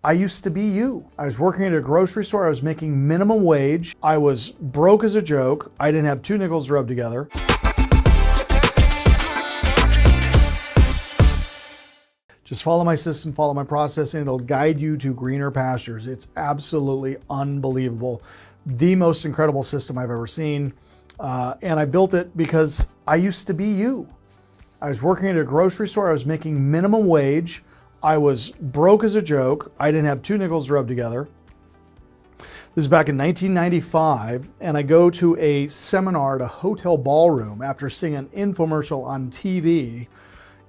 I used to be you. I was working at a grocery store. I was making minimum wage. I was broke as a joke. I didn't have two nickels to rub together. Just follow my system, follow my process, and it'll guide you to greener pastures. It's absolutely unbelievable. The most incredible system I've ever seen. And I built it because I used to be you. I was working at a grocery store. I was making minimum wage. I was broke as a joke. I didn't have two nickels to rub together. This is back in 1995, and I go to a seminar at a hotel ballroom after seeing an infomercial on TV.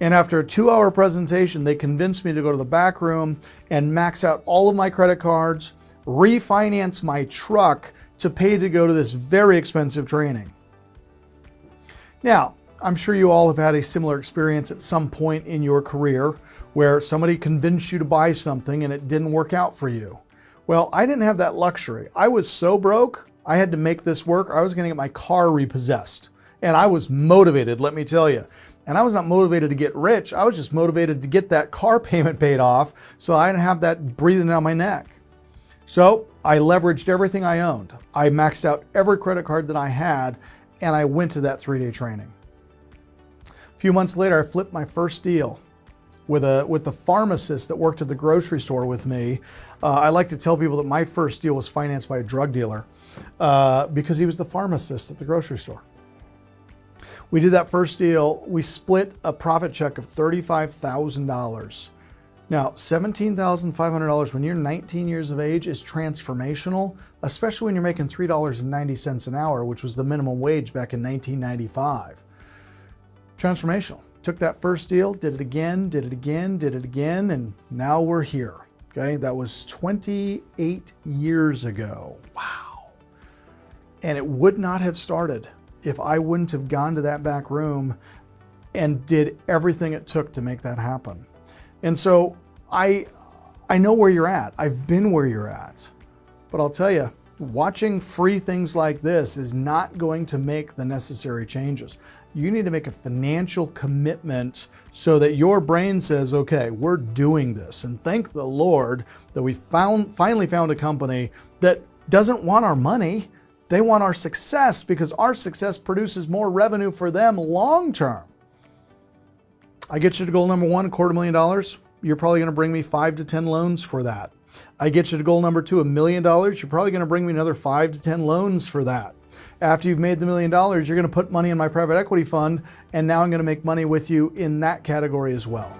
And after a 2-hour presentation, they convinced me to go to the back room and max out all of my credit cards, refinance my truck to pay to go to this very expensive training. Now, I'm sure you all have had a similar experience at some point in your career where somebody convinced you to buy something and it didn't work out for you. Well, I didn't have that luxury. I was so broke, I had to make this work. I was going to get my car repossessed. And I was motivated, let me tell you. And I was not motivated to get rich. I was just motivated to get that car payment paid off so I didn't have that breathing down my neck. So I leveraged everything I owned. I maxed out every credit card that I had, and I went to that 3-day training. A few months later, I flipped my first deal with the pharmacist that worked at the grocery store with me. I like to tell people that my first deal was financed by a drug dealer because he was the pharmacist at the grocery store. We did that first deal. We split a profit check of $35,000. Now, $17,500 when you're 19 years of age is transformational, especially when you're making $3.90 an hour, which was the minimum wage back in 1995. Transformational. Took that first deal, did it again, and now we're here. Okay, that was 28 years ago. Wow. And it would not have started if I wouldn't have gone to that back room and did everything it took to make that happen. And so I know where you're at. I've been where you're at. But I'll tell you, watching free things like this is not going to make the necessary changes. You need to make a financial commitment so that your brain says, okay, we're doing this. And thank the Lord that we finally found a company that doesn't want our money. They want our success because our success produces more revenue for them long term. I get you to goal number 1, $250,000. You're probably going to bring me 5 to 10 loans for that. I get you to goal number 2, $1 million. You're probably going to bring me another 5 to 10 loans for that. After you've made the $1 million, you're going to put money in my private equity fund, and now I'm going to make money with you in that category as well.